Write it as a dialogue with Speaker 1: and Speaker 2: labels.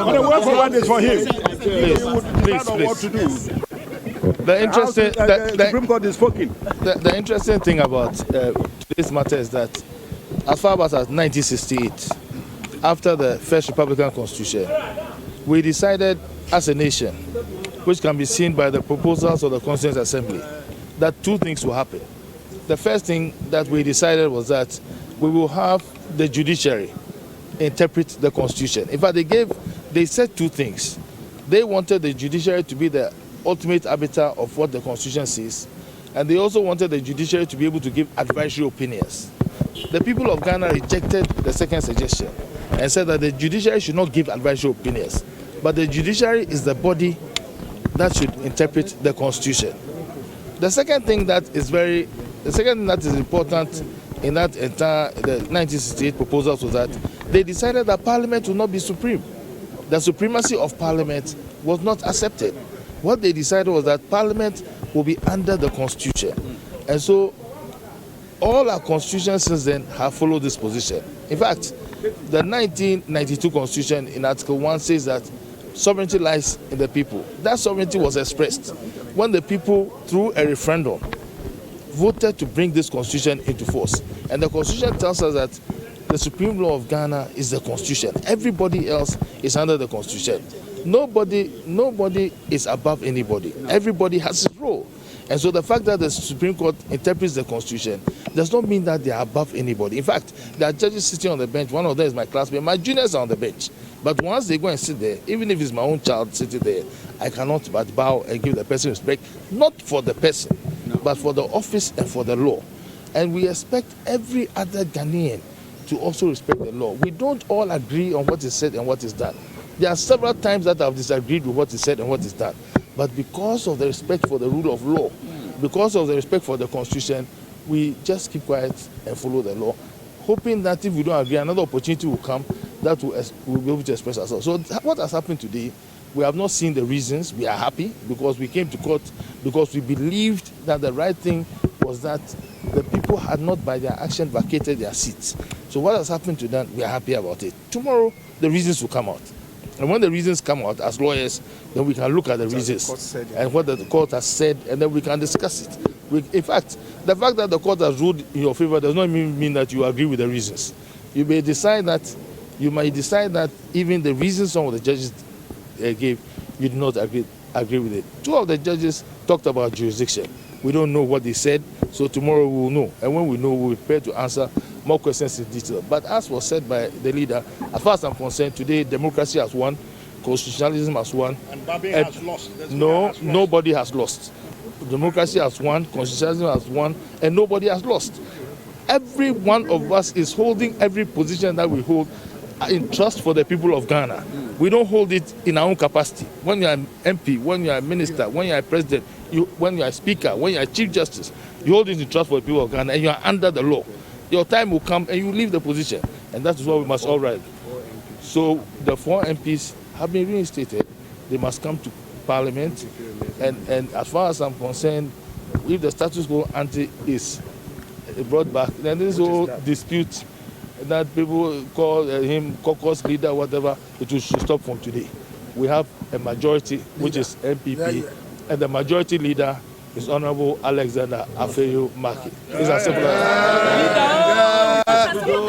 Speaker 1: The way forward is for him.
Speaker 2: Please.
Speaker 1: What to do.
Speaker 2: The
Speaker 1: Supreme Court is spoken.
Speaker 2: The interesting thing about this matter is that as far back as 1968, after the first Republican Constitution, we decided as a nation, which can be seen by the proposals of the Constituent Assembly, that two things will happen. The first thing that we decided was that we will have the judiciary interpret the Constitution. In fact, they said two things. They wanted the judiciary to be the ultimate arbiter of what the Constitution says, and they also wanted the judiciary to be able to give advisory opinions. The people of Ghana rejected the second suggestion and said that the judiciary should not give advisory opinions, but the judiciary is the body that should interpret the Constitution. The second thing that is important in that entire the 1968 proposals was that they decided that Parliament would not be supreme. The supremacy of Parliament was not accepted. What they decided was that Parliament will be under the Constitution. And so all our constitutions since then have followed this position. In fact, the 1992 Constitution in Article 1 says that sovereignty lies in the people. That sovereignty was expressed when the people, through a referendum, voted to bring this Constitution into force. And the Constitution tells us that the supreme law of Ghana is the Constitution. Everybody else is under the Constitution. Nobody is above anybody. Everybody has his role. And so the fact that the Supreme Court interprets the Constitution does not mean that they are above anybody. In fact, there are judges sitting on the bench. One of them is my classmate. My juniors are on the bench. But once they go and sit there, even if it's my own child sitting there, I cannot but bow and give the person respect, not for the person, but for the office and for the law. And we expect every other Ghanaian to also respect the law. We don't all agree on what is said and what is done. There are several times that I've disagreed with what is said and what is done. But because of the respect for the rule of law, because of the respect for the Constitution, we just keep quiet and follow the law, hoping that if we don't agree, another opportunity will come that we'll be able to express ourselves. So what has happened today, we have not seen the reasons. We are happy because we came to court because we believed that the right thing was that the people had not by their action vacated their seats. So what has happened to them, we are happy about it. Tomorrow, the reasons will come out. And when the reasons come out, as lawyers, then we can look at the reasons and what the court has said, and then we can discuss it. In fact, the fact that the court has ruled in your favor does not mean that you agree with the reasons. You might decide that even the reasons some of the judges gave, you do not agree with it. Two of the judges talked about jurisdiction. We don't know what they said, so tomorrow we will know. And when we know, we will prepare to answer more questions in detail. But as was said by the leader, as far as I'm concerned, today democracy has won, constitutionalism has won.
Speaker 1: And Babi has lost.
Speaker 2: Nobody has lost. Democracy has won, constitutionalism has won, and nobody has lost. Every one of us is holding every position that we hold in trust for the people of Ghana. We don't hold it in our own capacity. When you are an MP, when you are a minister, when you are a president, when you are a speaker, when you are a chief justice, you hold it in trust for the people of Ghana, and you are under the law. Your time will come and you leave the position, and that is what we must all write. So the 4 MPs have been reinstated. They must come to Parliament, and as far as I'm concerned, if the status quo ante is brought back, then this whole dispute that people call him caucus leader, whatever, it should stop from today. We have a majority, which is MPP, and the majority leader is Honorable Alexander Afeyo Maakye. It's as simple as that.